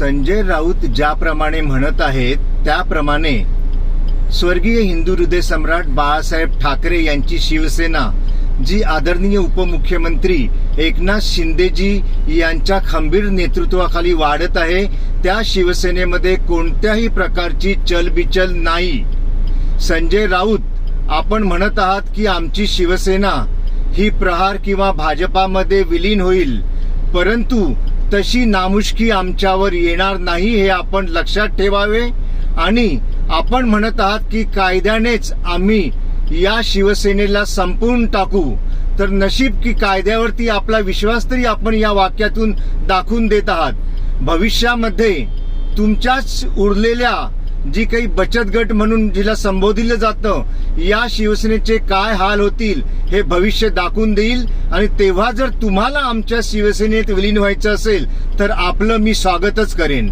संजय राऊत ज्याप्रमाणे म्हणत आहेत त्याप्रमाणे स्वर्गीय हिंदू हृदय सम्राट बाळासाहेब ठाकरे यांची शिवसेना जी आदरणीय उपमुख्यमंत्री एकनाथ शिंदेजी यांच्या खंबीर नेतृत्वाखाली वाढत आहे, त्या शिवसेनेमध्ये कोणत्याही प्रकारची चलबिचल नाही। संजय राऊत, आपण म्हणत आहात की आमची शिवसेना ही प्रहार किंवा भाजपामध्ये विलीन होईल, परंतु तशी नामुष्की आमच्यावर येणार नाही हे आपण लक्षात ठेवावे। आणि आपण म्हणत आहात की कायद्यानेच आम्ही या शिवसेनेला संपवून टाकू, तर नशीब की कायद्यावरती आपला विश्वास तरी आपण या वाक्यातून दाखवून देत आहात। भविष्यामध्ये तुमच्याच उरलेल्या जी काही बचत गट म्हणून जिला संबोधिलं जातं, या शिवसेनेचे काय हाल होतील हे भविष्य दाखवून देईल। आणि तेव्हा जर तुम्हाला आमच्या शिवसेनेत विलीन व्हायचं असेल तर आपलं मी स्वागतच करेन।